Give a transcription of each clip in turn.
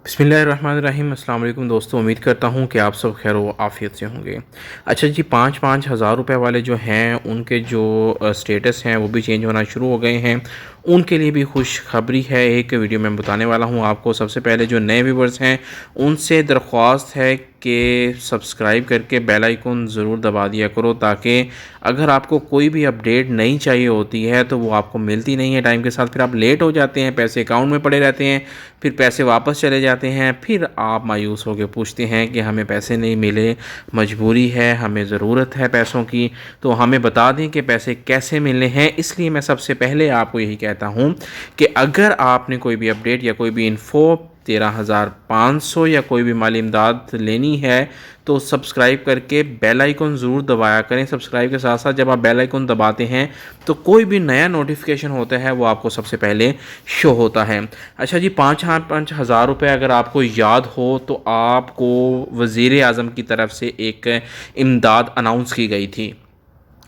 बिस्मिल्लाहिर्रहमानिर्रहीम। अस्सलाम वालेकुम दोस्तों, उम्मीद करता हूँ कि आप सब खैर व आफ़ियत से होंगे। अच्छा जी, 5-5 हज़ार रुपये वाले जो हैं उनके जो स्टेटस हैं वो भी चेंज होना शुरू हो गए हैं। उनके लिए भी खुशखबरी है, एक वीडियो में बताने वाला हूँ आपको। सबसे पहले जो नए व्यूवर्स हैं उनसे दरख्वास्त है कि सब्सक्राइब करके बेल आइकन ज़रूर दबा दिया करो, ताकि अगर आपको कोई भी अपडेट नहीं चाहिए होती है तो वो आपको मिलती नहीं है टाइम के साथ। फिर आप लेट हो जाते हैं, पैसे अकाउंट में पड़े रहते हैं, फिर पैसे वापस चले जाते हैं, फिर आप मायूस होकर पूछते हैं कि हमें पैसे नहीं मिले, मजबूरी है, हमें ज़रूरत है पैसों की, तो हमें बता दें कि पैसे कैसे मिलने हैं। इसलिए मैं सबसे पहले आपको यही कहता हूँ कि अगर आपने कोई भी अपडेट या कोई भी इन्फो 13,500 या कोई भी माली इमदाद लेनी है तो सब्सक्राइब करके बेल आइकन ज़रूर दबाया करें। सब्सक्राइब के साथ साथ जब आप बेल आइकन दबाते हैं तो कोई भी नया नोटिफिकेशन होता है वो आपको सबसे पहले शो होता है। अच्छा जी, 5 हज़ार रुपये अगर आपको याद हो तो आपको वज़ीर आज़म की तरफ से एक इमदाद अनाउंस की गई थी।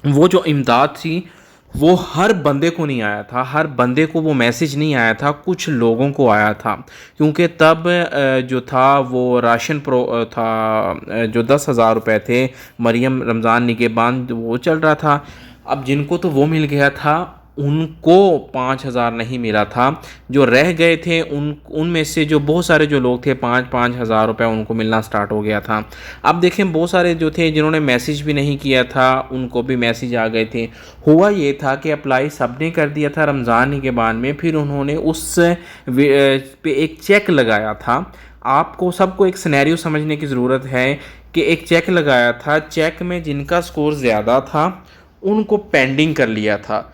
वो जो इमदाद थी वो हर बंदे को नहीं आया था, हर बंदे को वो मैसेज नहीं आया था, कुछ लोगों को आया था। क्योंकि तब जो था वो राशन प्रो था, जो 10,000 रुपये थे, मरियम रमज़ान निगहबान वो चल रहा था। अब जिनको तो वो मिल गया था उनको 5,000 नहीं मिला था। जो रह गए थे उनमें से जो बहुत सारे जो लोग थे 5-5 हज़ार रुपये उनको मिलना स्टार्ट हो गया था। अब देखें, बहुत सारे जो थे जिन्होंने मैसेज भी नहीं किया था उनको भी मैसेज आ गए थे। हुआ ये था कि अप्लाई सबने कर दिया था रमज़ान के बाद में, फिर उन्होंने उस पे एक चेक लगाया था। आपको सबको एक सिनेरियो समझने की ज़रूरत है कि एक चेक लगाया था, चेक में जिनका स्कोर ज़्यादा था उनको पेंडिंग कर लिया था,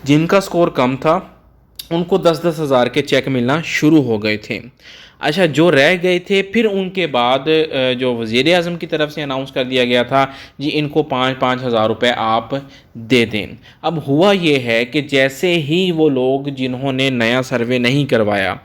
जिनका स्कोर कम था उनको 10-10 हज़ार के चेक मिलना शुरू हो गए थे। अच्छा, जो रह गए थे फिर उनके बाद जो वज़ीर आज़म की तरफ से अनाउंस कर दिया गया था जी इनको 5-5 हज़ार रुपये आप दे दें। अब हुआ ये है कि जैसे ही वो लोग जिन्होंने नया सर्वे नहीं करवाया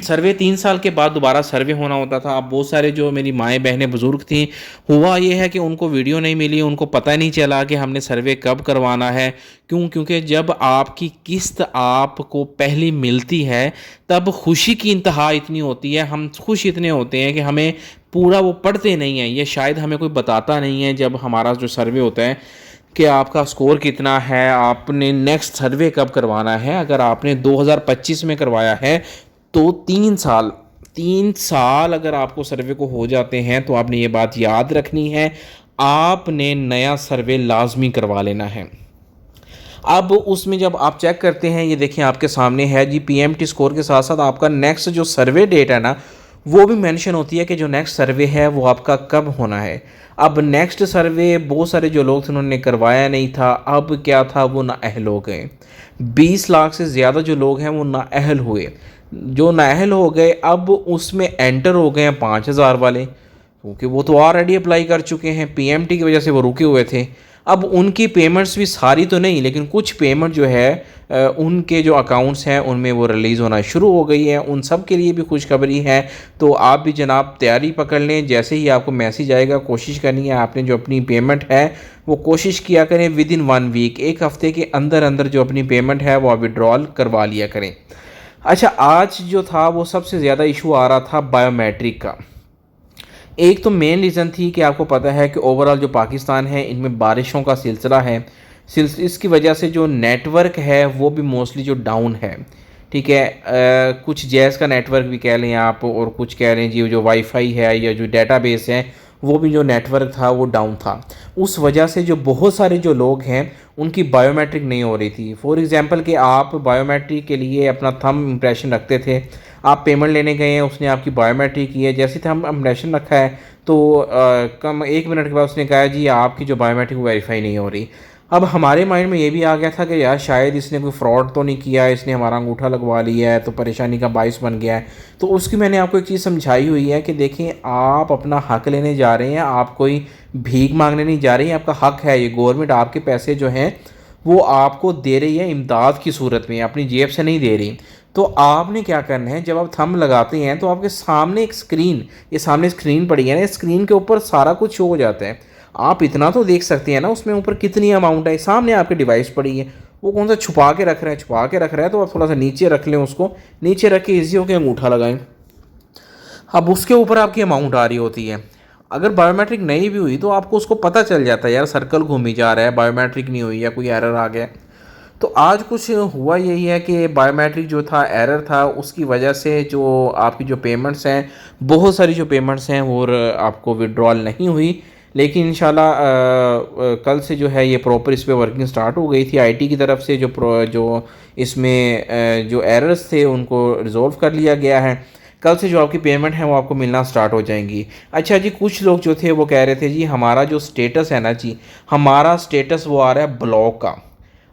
सर्वे 3 साल के बाद दोबारा सर्वे होना होता था। अब बहुत सारे जो मेरी माएँ बहनें बुज़ुर्ग थी, हुआ ये है कि उनको वीडियो नहीं मिली, उनको पता नहीं चला कि हमने सर्वे कब करवाना है। क्योंकि जब आपकी किस्त आपको पहली मिलती है तब खुशी की इंतहा इतनी होती है, हम खुश इतने होते हैं कि हमें पूरा वो पढ़ते नहीं हैं, ये शायद हमें कोई बताता नहीं है जब हमारा जो सर्वे होता है कि आपका स्कोर कितना है, आपने नेक्स्ट सर्वे कब करवाना है। अगर आपने 2025 में करवाया है तो 3 साल अगर आपको सर्वे को हो जाते हैं तो आपने ये बात याद रखनी है, आपने नया सर्वे लाजमी करवा लेना है। अब उसमें जब आप चेक करते हैं, ये देखिए आपके सामने है जी, पीएमटी स्कोर के साथ साथ आपका नेक्स्ट जो सर्वे डेट है ना वो भी मेंशन होती है कि जो नेक्स्ट सर्वे है वो आपका कब होना है। अब नेक्स्ट सर्वे बहुत सारे जो लोग थे उन्होंने करवाया नहीं था, अब क्या था वो नाअहल हो गए। 20 लाख से ज़्यादा जो लोग हैं वो नाअहल हुए। जो नाअहल हो गए अब उसमें एंटर हो गए हैं 5,000 वाले, क्योंकि वो तो ऑलरेडी अप्लाई कर चुके हैं, पीएमटी की वजह से वो रुके हुए थे। अब उनकी पेमेंट्स भी सारी तो नहीं, लेकिन कुछ पेमेंट जो है उनके जो अकाउंट्स हैं उनमें वो रिलीज़ होना शुरू हो गई है। उन सब के लिए भी खुशखबरी है, तो आप भी जनाब तैयारी पकड़ लें। जैसे ही आपको मैसेज आएगा कोशिश करनी है आपने जो अपनी पेमेंट है वो कोशिश किया करें विद इन 1 वीक, एक हफ़्ते के अंदर अंदर जो अपनी पेमेंट है वो आप विड्रॉल करवा लिया करें। अच्छा, आज जो था वो सबसे ज़्यादा इशू आ रहा था बायोमेट्रिक का। एक तो मेन रीज़न थी कि आपको पता है कि ओवरऑल जो पाकिस्तान है इनमें बारिशों का सिलसिला है, इसकी वजह से जो नेटवर्क है वो भी मोस्टली जो डाउन है। ठीक है, कुछ जैज़ का नेटवर्क भी कह लें आप, और कुछ कह लें जी जो वाईफाई है या जो डेटाबेस है वो भी जो नेटवर्क था वो डाउन था। उस वजह से जो बहुत सारे जो लोग हैं उनकी बायोमेट्रिक नहीं हो रही थी। फॉर एग्ज़ाम्पल कि आप बायोमेट्रिक के लिए अपना थंब इम्प्रेशन रखते थे, आप पेमेंट लेने गए हैं, उसने आपकी बायोमेट्रिक की है, जैसे थंब इम्प्रेशन रखा है तो कम 1 मिनट के बाद उसने कहा जी आपकी जो बायोमेट्रिक वेरीफाई नहीं हो रही। अब हमारे माइंड में ये भी आ गया था कि यार शायद इसने कोई फ्रॉड तो नहीं किया है, इसने हमारा अंगूठा लगवा लिया है तो परेशानी का बाइस बन गया है। तो उसकी मैंने आपको एक चीज़ समझाई हुई है कि देखें, आप अपना हक लेने जा रहे हैं, आप कोई भीख मांगने नहीं जा रहे हैं, आपका हक है। ये गवर्नमेंट आपके पैसे जो हैं वो आपको दे रही है इमदाद की सूरत में, अपनी जेब से नहीं दे रही। तो आपने क्या करना है, जब आप थंब लगाते हैं तो आपके सामने एक स्क्रीन, ये सामने स्क्रीन पड़ी है ना, स्क्रीन के ऊपर सारा कुछ शो हो जाता है। आप इतना तो देख सकते हैं ना उसमें ऊपर कितनी अमाउंट है, सामने आपके डिवाइस पड़ी है। वो कौन सा छुपा के रख रहा है, छुपा के रख रहा है तो आप थोड़ा सा नीचे रख लें, उसको नीचे रख के ईजी होकर अंगूठा लगाएं। अब उसके ऊपर आपकी अमाउंट आ रही होती है। अगर बायोमेट्रिक नहीं भी हुई तो आपको उसको पता चल जाता है यार सर्कल घूम ही जा रहा है, बायोमेट्रिक नहीं हुई या कोई एरर आ गया। तो आज कुछ हुआ यही है कि बायोमेट्रिक जो था एरर था, उसकी वजह से जो आपकी जो पेमेंट्स हैं, बहुत सारी जो पेमेंट्स हैं वो आपको विड्रॉल नहीं हुई। लेकिन इंशाल्लाह कल से जो है ये प्रॉपर इस पे वर्किंग स्टार्ट हो गई थी आईटी की तरफ से। जो इसमें जो एरर्स थे उनको रिजॉल्व कर लिया गया है। कल से जो आपकी पेमेंट है वो आपको मिलना स्टार्ट हो जाएंगी। अच्छा जी, कुछ लोग जो थे वो कह रहे थे जी हमारा जो स्टेटस है ना जी, हमारा स्टेटस वो आ रहा है ब्लॉक का।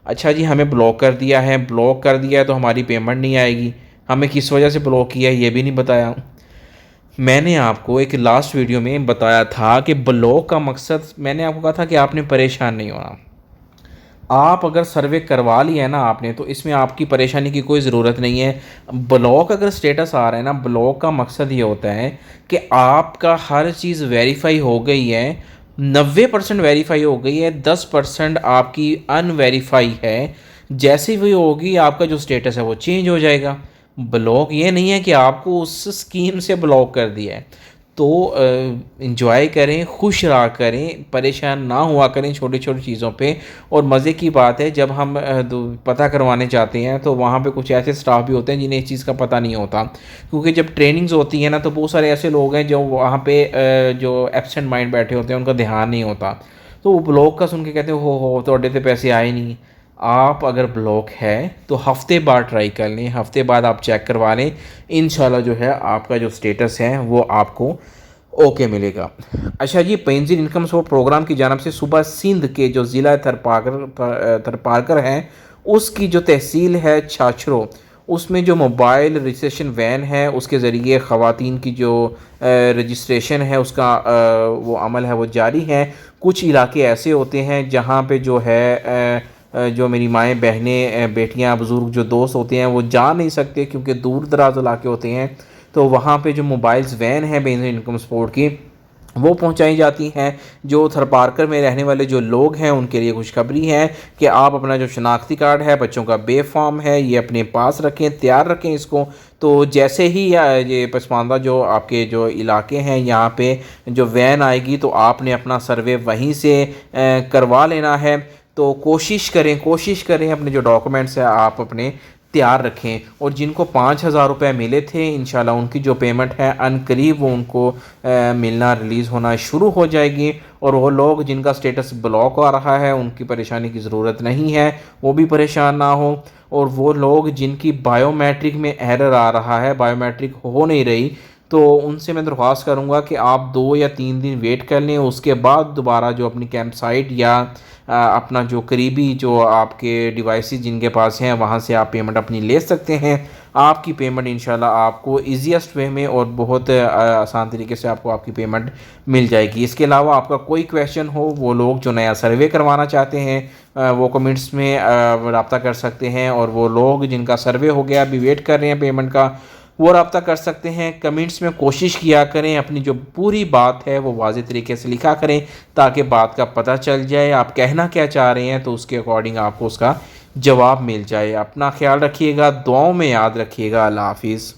अच्छा जी, हमें ब्लॉक कर दिया है, ब्लॉक कर दिया है तो हमारी पेमेंट नहीं आएगी। हमें किस वजह से ब्लॉक किया है ये भी नहीं बताया। मैंने आपको एक लास्ट वीडियो में बताया था कि ब्लॉक का मकसद, मैंने आपको कहा था कि आपने परेशान नहीं होना। आप अगर सर्वे करवा लिया है ना आपने, तो इसमें आपकी परेशानी की कोई ज़रूरत नहीं है। ब्लॉक अगर स्टेटस आ रहा है ना, ब्लॉक का मकसद ये होता है कि आपका हर चीज़ वेरीफाई हो गई है, 90% वेरीफाई हो गई है, 10% आपकी अनवेरीफाई है। जैसे भी होगी आपका जो स्टेटस है वो चेंज हो जाएगा। ब्लॉक ये नहीं है कि आपको उस स्कीम से ब्लॉक कर दिया है। तो इंजॉय करें, खुश रहा करें, परेशान ना हुआ करें छोटी छोटी चीज़ों पे। और मज़े की बात है, जब हम पता करवाने जाते हैं तो वहाँ पे कुछ ऐसे स्टाफ भी होते हैं जिन्हें इस चीज़ का पता नहीं होता। क्योंकि जब ट्रेनिंग्स होती हैं ना, तो बहुत सारे ऐसे लोग हैं जो वहाँ पे जो एब्सेंट माइंड बैठे होते हैं, उनका ध्यान नहीं होता। तो वो ब्लॉक का सुन के कहते हो तो अड्डे पे पैसे आए नहीं। आप अगर ब्लॉक है तो हफ्ते बाद ट्राई कर लें, हफ्ते बाद आप चेक करवा लें। इंशाल्लाह जो है आपका जो स्टेटस है वो आपको ओके मिलेगा। अच्छा जी, पेंशन इनकम सपोर्ट प्रोग्राम की जानब से सुबह सिंध के जो ज़िला थरपारकर हैं, उसकी जो तहसील है छाछरो, उसमें जो मोबाइल रजिस्ट्रेशन वैन है उसके ज़रिए ख़वातीन की जो रजिस्ट्रेशन है उसका वो अमल है वो जारी है। कुछ इलाके ऐसे होते हैं जहाँ पे जो है जो मेरी माएँ बहनें बेटियाँ बुज़ुर्ग जो दोस्त होते हैं वो जा नहीं सकते क्योंकि दूर दराज इलाके होते हैं। तो वहाँ पे जो मोबाइल्स वैन है पेंशन इनकम सपोर्ट की, वो पहुंचाई जाती हैं। जो थरपारकर में रहने वाले जो लोग हैं उनके लिए खुशखबरी है कि आप अपना जो शनाख्ती कार्ड है, बच्चों का बे फॉर्म है, ये अपने पास रखें, तैयार रखें इसको। तो जैसे ही ये पसमानदा जो आपके जो इलाके हैं यहाँ पे जो वैन आएगी तो आपने अपना सर्वे वहीं से करवा लेना है। तो कोशिश करें अपने जो डॉक्यूमेंट्स हैं आप अपने तैयार रखें। और जिनको 5,000 रुपये मिले थे, इंशाल्लाह उनकी जो पेमेंट है अनकरीब वो उनको मिलना रिलीज़ होना शुरू हो जाएगी। और वो लोग जिनका स्टेटस ब्लॉक आ रहा है उनकी परेशानी की ज़रूरत नहीं है, वो भी परेशान ना हो। और वो लोग जिनकी बायोमेट्रिक में एरर आ रहा है, बायोमेट्रिक हो नहीं रही, तो उनसे मैं दरख्वास्त करूँगा कि आप 2 या 3 दिन वेट कर लें। उसके बाद दोबारा जो अपनी कैंप साइट या अपना जो करीबी जो आपके डिवाइसेस जिनके पास हैं वहाँ से आप पेमेंट अपनी ले सकते हैं। आपकी पेमेंट इंशाल्लाह आपको ईजीएस्ट वे में और बहुत आसान तरीके से आपको आपकी पेमेंट मिल जाएगी। इसके अलावा आपका कोई क्वेश्चन हो, वो लोग जो नया सर्वे करवाना चाहते हैं वो कमेंट्स में रब्ता कर सकते हैं। और वो लोग जिनका सर्वे हो गया अभी वेट कर रहे हैं पेमेंट का, वो रब्ता कर सकते हैं। कमेंट्स में कोशिश किया करें अपनी जो पूरी बात है वो वाज़ेह तरीके से लिखा करें ताकि बात का पता चल जाए आप कहना क्या चाह रहे हैं, तो उसके अकॉर्डिंग आपको उसका जवाब मिल जाए। अपना ख्याल रखिएगा, दुआओं में याद रखिएगा। अल्लाह हाफिज़।